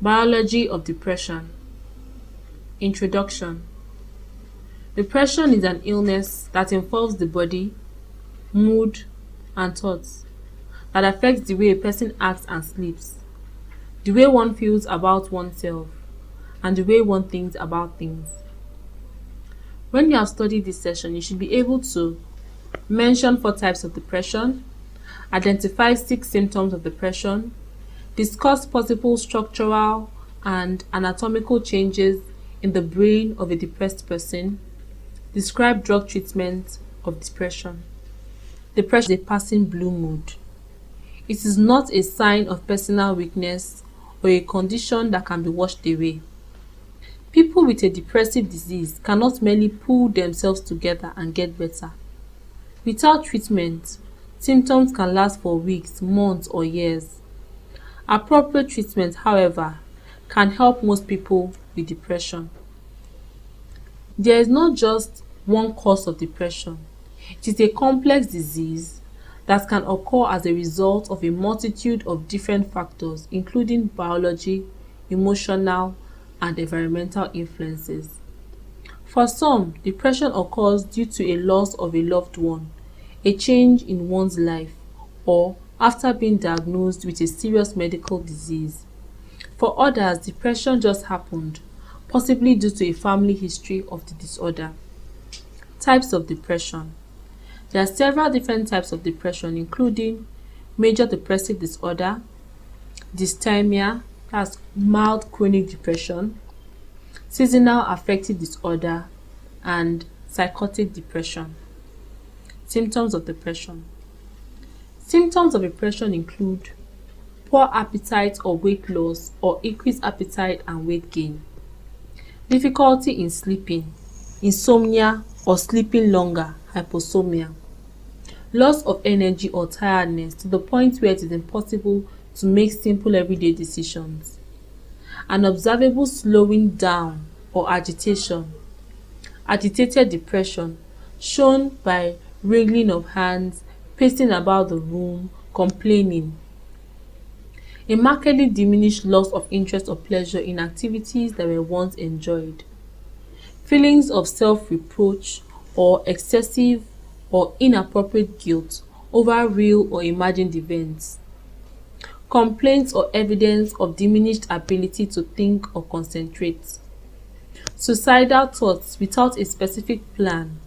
Biology of depression. Introduction. Depression is an illness that involves the body, mood, and thoughts that affects the way a person acts and sleeps, the way one feels about oneself, and the way one thinks about things. When you have studied this session, you should be able to mention 4 types of depression, identify 6 symptoms of depression, discuss possible structural and anatomical changes in the brain of a depressed person, describe drug treatment of depression. Depression is a passing blue mood. It is not a sign of personal weakness or a condition that can be washed away. People with a depressive disease cannot merely pull themselves together and get better. Without treatment, symptoms can last for weeks, months, or years. Appropriate treatment, however, can help most people with depression. There is not just one cause of depression. It is a complex disease that can occur as a result of a multitude of different factors, including biology, emotional, and environmental influences. For some, depression occurs due to a loss of a loved one, a change in one's life, or after being diagnosed with a serious medical disease. For others, depression just happened, possibly due to a family history of the disorder. Types of depression. There are several different types of depression, including major depressive disorder, dysthymia, that's mild chronic depression, seasonal affective disorder, and psychotic depression. Symptoms of depression. Symptoms of depression include poor appetite or weight loss or increased appetite and weight gain, difficulty in sleeping, insomnia or sleeping longer, hyposomnia, loss of energy or tiredness to the point where it is impossible to make simple everyday decisions, an observable slowing down or agitation, agitated depression shown by wringing of hands, pacing about the room, complaining, a markedly diminished loss of interest or pleasure in activities that were once enjoyed, feelings of self-reproach or excessive or inappropriate guilt over real or imagined events, complaints or evidence of diminished ability to think or concentrate, suicidal thoughts without a specific plan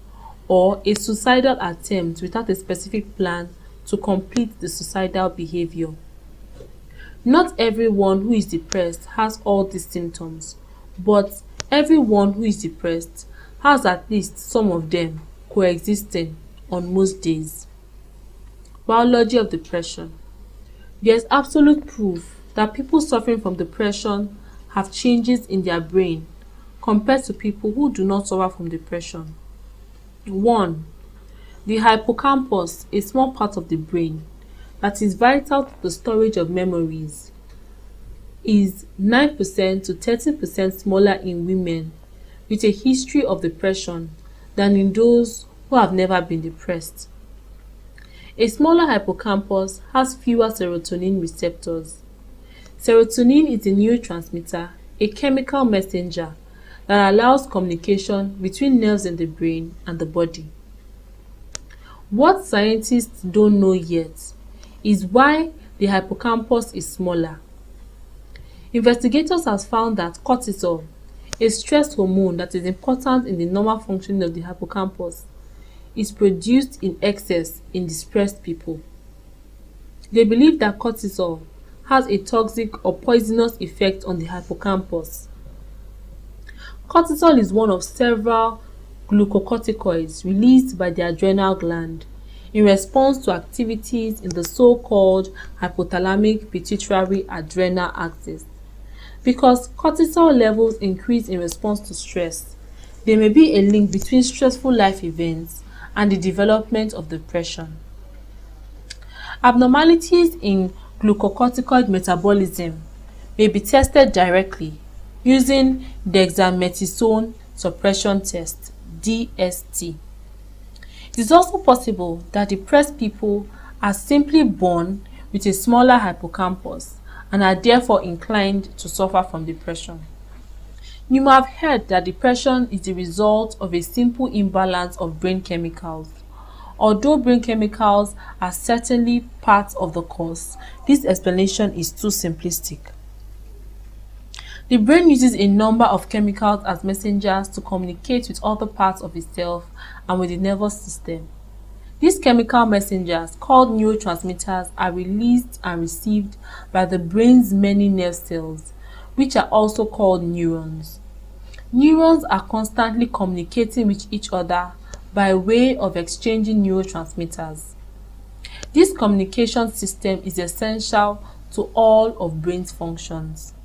or a suicidal attempt without a specific plan to complete the suicidal behavior. Not everyone who is depressed has all these symptoms, but everyone who is depressed has at least some of them coexisting on most days. Biology of depression. There is absolute proof that people suffering from depression have changes in their brain compared to people who do not suffer from depression. 1. The hippocampus, a small part of the brain that is vital to the storage of memories, is 9% to 13% smaller in women with a history of depression than in those who have never been depressed. A smaller hippocampus has fewer serotonin receptors. Serotonin is a neurotransmitter, a chemical messenger that allows communication between nerves in the brain and the body. What scientists don't know yet is why the hippocampus is smaller. Investigators have found that cortisol, a stress hormone that is important in the normal functioning of the hippocampus, is produced in excess in depressed people. They believe that cortisol has a toxic or poisonous effect on the hippocampus. Cortisol is one of several glucocorticoids released by the adrenal gland in response to activities in the so-called hypothalamic pituitary adrenal axis. Because cortisol levels increase in response to stress, there may be a link between stressful life events and the development of depression. Abnormalities in glucocorticoid metabolism may be tested directly using dexamethasone suppression test (DST). It is also possible that depressed people are simply born with a smaller hippocampus and are therefore inclined to suffer from depression. You might have heard that depression is the result of a simple imbalance of brain chemicals. Although brain chemicals are certainly part of the cause, this explanation is too simplistic. The brain uses a number of chemicals as messengers to communicate with other parts of itself and with the nervous system. These chemical messengers, called neurotransmitters, are released and received by the brain's many nerve cells, which are also called neurons. Neurons are constantly communicating with each other by way of exchanging neurotransmitters. This communication system is essential to all of brain's functions.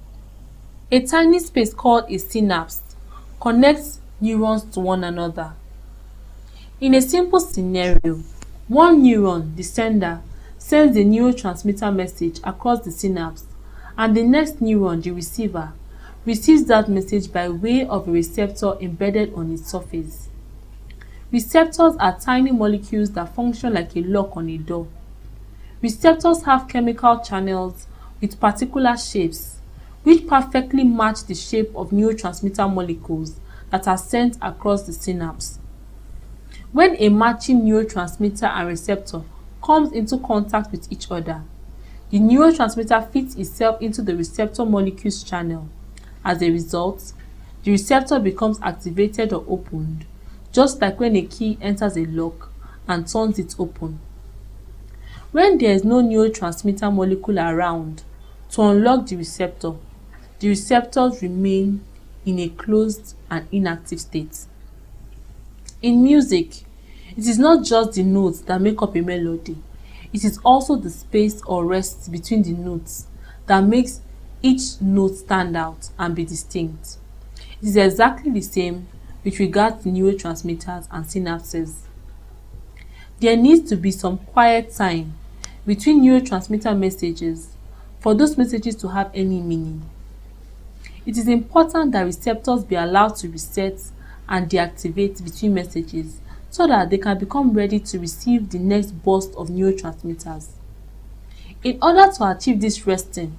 A tiny space called a synapse connects neurons to one another. In a simple scenario, one neuron, the sender, sends the neurotransmitter message across the synapse, and the next neuron, the receiver, receives that message by way of a receptor embedded on its surface. Receptors are tiny molecules that function like a lock on a door. Receptors have chemical channels with particular shapes, which perfectly match the shape of neurotransmitter molecules that are sent across the synapse. When a matching neurotransmitter and receptor comes into contact with each other, the neurotransmitter fits itself into the receptor molecule's channel. As a result, the receptor becomes activated or opened, just like when a key enters a lock and turns it open. When there is no neurotransmitter molecule around to unlock the receptors remain in a closed and inactive state. In music, it is not just the notes that make up a melody, it is also the space or rest between the notes that makes each note stand out and be distinct. It is exactly the same with regard to neurotransmitters and synapses. There needs to be some quiet time between neurotransmitter messages for those messages to have any meaning. It is important that receptors be allowed to reset and deactivate between messages so that they can become ready to receive the next burst of neurotransmitters. In order to achieve this resting,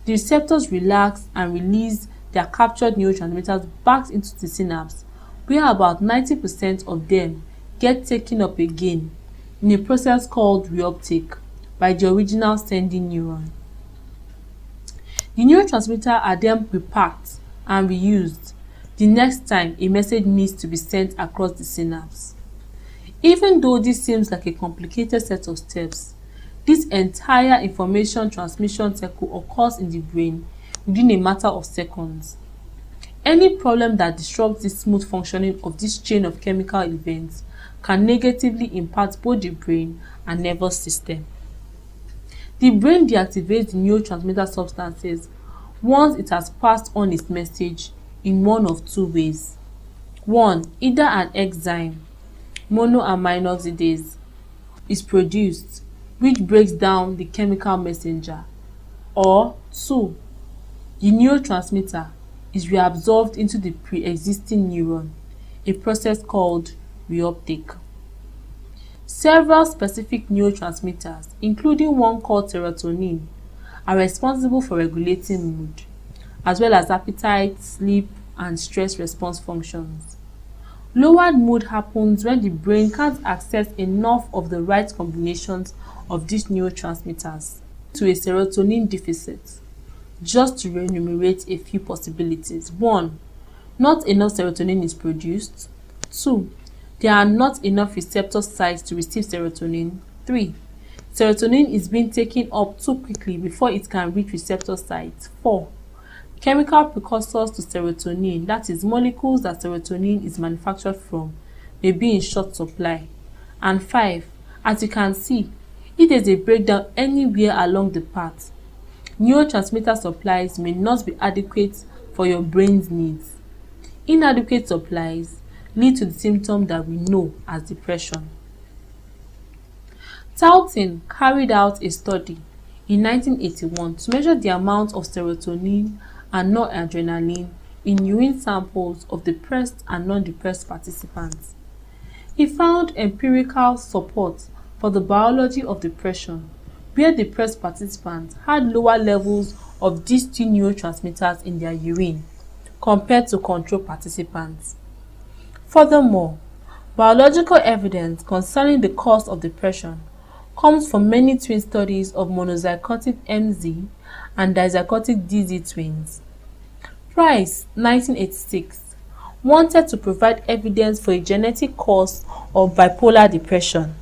the receptors relax and release their captured neurotransmitters back into the synapse, where about 90% of them get taken up again in a process called reuptake by the original sending neuron. The neurotransmitters are then repacked and reused the next time a message needs to be sent across the synapse. Even though this seems like a complicated set of steps, this entire information transmission cycle occurs in the brain within a matter of seconds. Any problem that disrupts the smooth functioning of this chain of chemical events can negatively impact both the brain and nervous system. The brain deactivates the neurotransmitter substances once it has passed on its message in one of two ways. 1. Either an enzyme, monoamine oxidase, is produced, which breaks down the chemical messenger, or 2. The neurotransmitter is reabsorbed into the pre-existing neuron, a process called reuptake. Several specific neurotransmitters, including one called serotonin, are responsible for regulating mood, as well as appetite, sleep, and stress response functions. Lowered mood happens when the brain can't access enough of the right combinations of these neurotransmitters to a serotonin deficit. Just to enumerate a few possibilities. 1. Not enough serotonin is produced. 2. There are not enough receptor sites to receive serotonin. 3. Serotonin is being taken up too quickly before it can reach receptor sites. 4. Chemical precursors to serotonin, that is, molecules that serotonin is manufactured from, may be in short supply. And 5. As you can see, if there is a breakdown anywhere along the path, neurotransmitter supplies may not be adequate for your brain's needs. Inadequate supplies lead to the symptom that we know as depression. Taunton carried out a study in 1981 to measure the amount of serotonin and noradrenaline in urine samples of depressed and non-depressed participants. He found empirical support for the biology of depression where depressed participants had lower levels of these two neurotransmitters in their urine compared to control participants. Furthermore, biological evidence concerning the cause of depression comes from many twin studies of monozygotic MZ and dizygotic DZ twins. Price, 1986, wanted to provide evidence for a genetic cause of bipolar depression.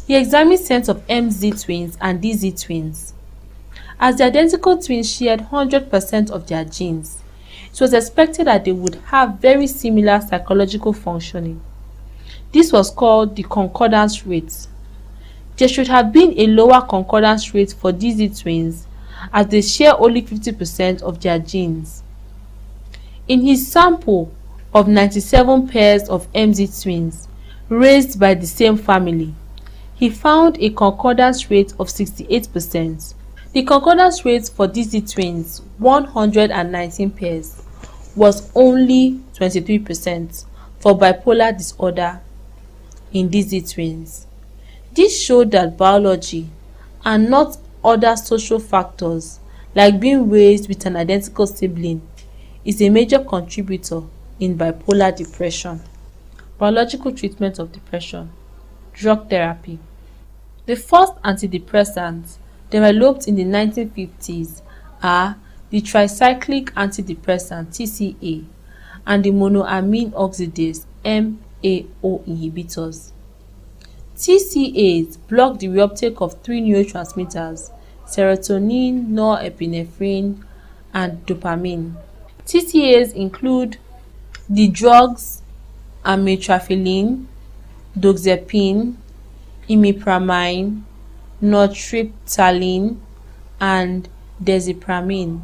He examined sets of MZ twins and DZ twins. As the identical twins shared 100% of their genes, it was expected that they would have very similar psychological functioning. This was called the concordance rate. There should have been a lower concordance rate for DZ twins as they share only 50% of their genes. In his sample of 97 pairs of MZ twins raised by the same family, he found a concordance rate of 68%. The concordance rate for DZ twins, 119 pairs, was only 23% for bipolar disorder in DZ twins. This showed that biology, and not other social factors like being raised with an identical sibling, is a major contributor in bipolar depression. Biological treatment of depression. Drug therapy. The first antidepressants developed in the 1950s are the tricyclic antidepressant TCA and the monoamine oxidase MAO inhibitors. TCAs block the reuptake of three neurotransmitters: serotonin, norepinephrine, and dopamine. TCAs include the drugs amitriptyline, doxepin, imipramine, nortriptyline, and diazepam.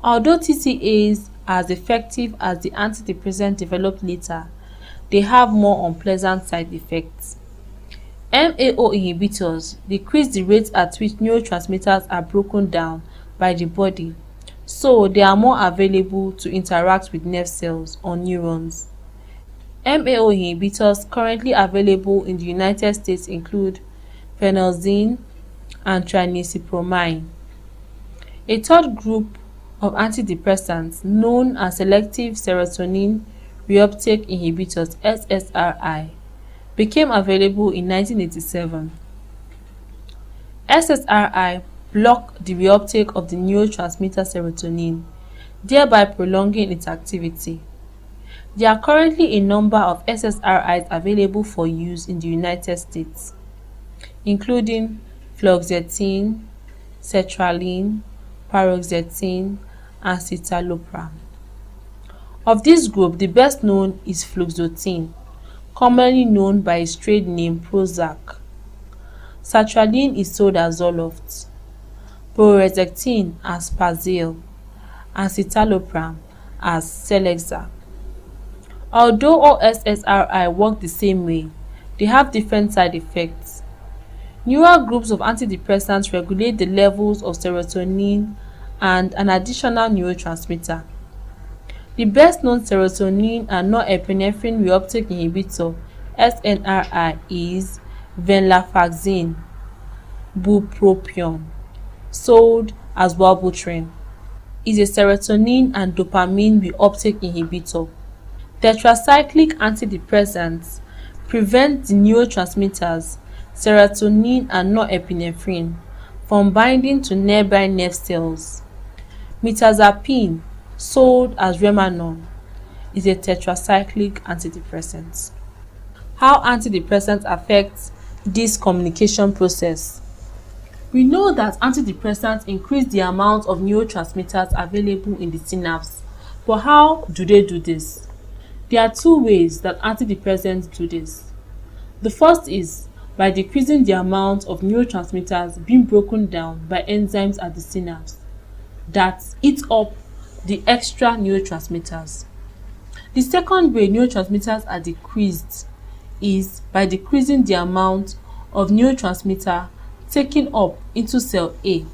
Although TCAs are as effective as the antidepressant developed later, they have more unpleasant side effects. MAO inhibitors decrease the rate at which neurotransmitters are broken down by the body, so they are more available to interact with nerve cells or neurons. MAO inhibitors currently available in the United States include phenelzine and trinacipramine. A third group of antidepressants, known as selective serotonin reuptake inhibitors (SSRI), became available in 1987. SSRI block the reuptake of the neurotransmitter serotonin, thereby prolonging its activity. There are currently a number of SSRIs available for use in the United States, including fluoxetine, sertraline, paroxetine, and citalopram. Of this group, the best known is fluoxetine, commonly known by its trade name Prozac. Sertraline is sold as Zoloft, paroxetine as Paxil, and citalopram as Celexa. Although all SSRI work the same way, they have different side effects. Newer groups of antidepressants regulate the levels of serotonin and an additional neurotransmitter. The best known serotonin and norepinephrine reuptake inhibitor (SNRI) is venlafaxine bupropion, sold as Wellbutrin, is a serotonin and dopamine reuptake inhibitor. Tetracyclic antidepressants prevent the neurotransmitters serotonin and norepinephrine from binding to nearby nerve cells. Mirtazapine, sold as Remanon, is a tetracyclic antidepressant. How antidepressants affect this communication process. We know that antidepressants increase the amount of neurotransmitters available in the synapse, but how do they do this? There are two ways that antidepressants do this. The first is by decreasing the amount of neurotransmitters being broken down by enzymes at the synapse that eat up the extra neurotransmitters. The second way neurotransmitters are decreased is by decreasing the amount of neurotransmitter taken up into cell A.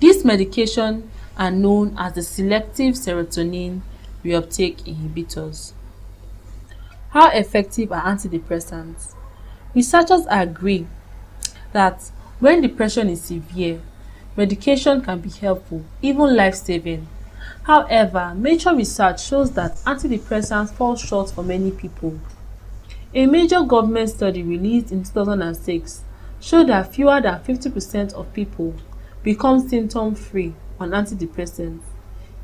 These medications are known as the selective serotonin reuptake inhibitors. How effective are antidepressants? Researchers agree that When depression is severe, medication can be helpful, even life-saving. However, major research shows that antidepressants fall short for many people. A major government study released in 2006 showed that fewer than 50% of people become symptom-free on antidepressants,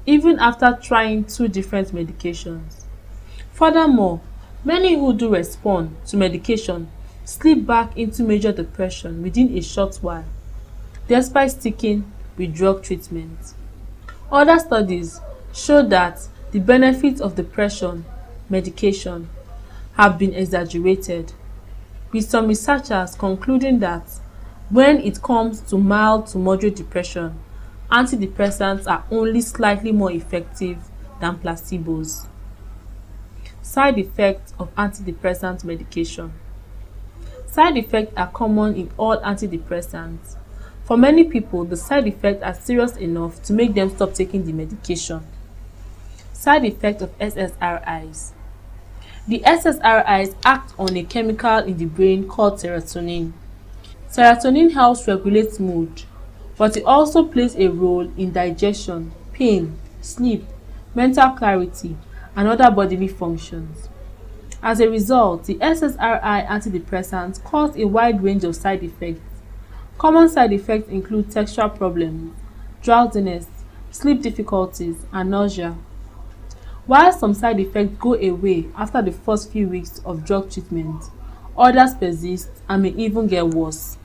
even after trying two different medications. Furthermore, many who do respond to medication slip back into major depression within a short while, despite sticking with drug treatment. Other studies show that the benefits of depression medication have been exaggerated, with some researchers concluding that when it comes to mild to moderate depression, antidepressants are only slightly more effective than placebos. Side effects of antidepressant medication. Side effects are common in all antidepressants. For many people, the side effects are serious enough to make them stop taking the medication. Side effects of SSRIs. The SSRIs act on a chemical in the brain called serotonin. Serotonin helps regulate mood, but it also plays a role in digestion, pain, sleep, mental clarity, and other bodily functions. As a result, the SSRI antidepressants cause a wide range of side effects. Common side effects include textual problems, drowsiness, sleep difficulties, and nausea. While some side effects go away after the first few weeks of drug treatment, others persist and may even get worse.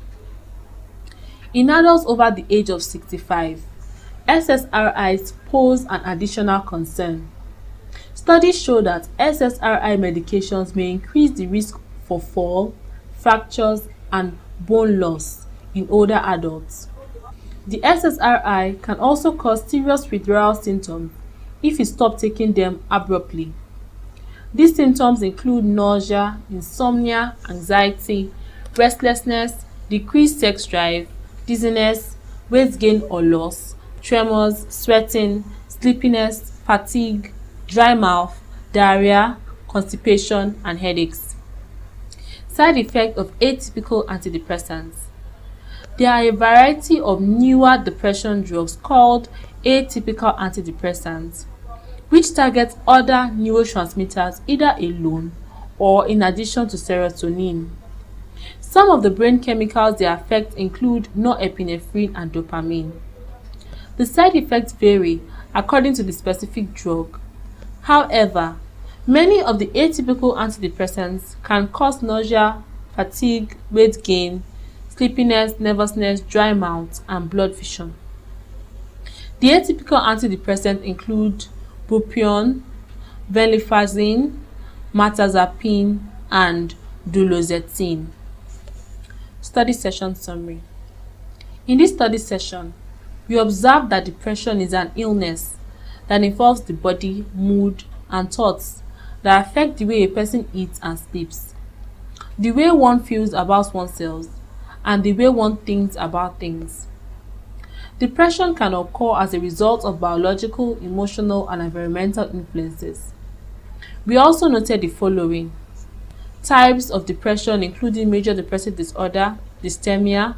In adults over the age of 65, SSRIs pose an additional concern. Studies show that SSRI medications may increase the risk for fall, fractures, and bone loss in older adults. The SSRI can also cause serious withdrawal symptoms if you stop taking them abruptly. These symptoms include nausea, insomnia, anxiety, restlessness, decreased sex drive, dizziness, weight gain or loss, tremors, sweating, sleepiness, fatigue, dry mouth, diarrhea, constipation, and headaches. Side effects of atypical antidepressants. There are a variety of newer depression drugs called atypical antidepressants, which target other neurotransmitters either alone or in addition to serotonin. Some of the brain chemicals they affect include norepinephrine and dopamine. The side effects vary according to the specific drug. However, many of the atypical antidepressants can cause nausea, fatigue, weight gain, sleepiness, nervousness, dry mouth, and blood vision. The atypical antidepressants include bupropion, venlafaxine, mirtazapine, and duloxetine. Study session summary. In this study session, we observed that depression is an illness that involves the body, mood, and thoughts that affect the way a person eats and sleeps, the way one feels about oneself, and the way one thinks about things. Depression can occur as a result of biological, emotional, and environmental influences. We also noted the following: types of depression including major depressive disorder, dysthymia,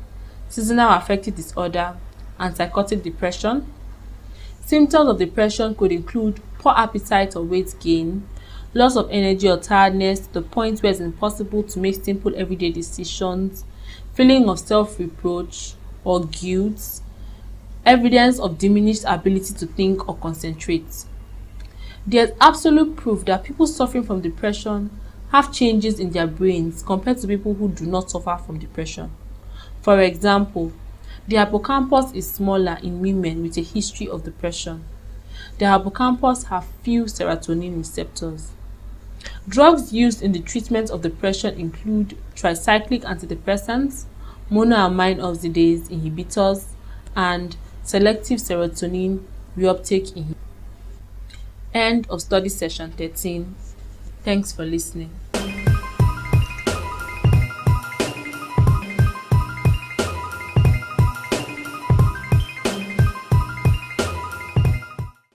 seasonal affective disorder, and psychotic depression. Symptoms of depression could include poor appetite or weight gain, loss of energy or tiredness to the point where it's impossible to make simple everyday decisions, feeling of self-reproach or guilt, evidence of diminished ability to think or concentrate. There's absolute proof that people suffering from depression have changes in their brains compared to people who do not suffer from depression. For example, the hippocampus is smaller in women with a history of depression. The hippocampus have few serotonin receptors. Drugs used in the treatment of depression include tricyclic antidepressants, monoamine oxidase inhibitors, and selective serotonin reuptake inhibitors. End of study session 13. Thanks for listening.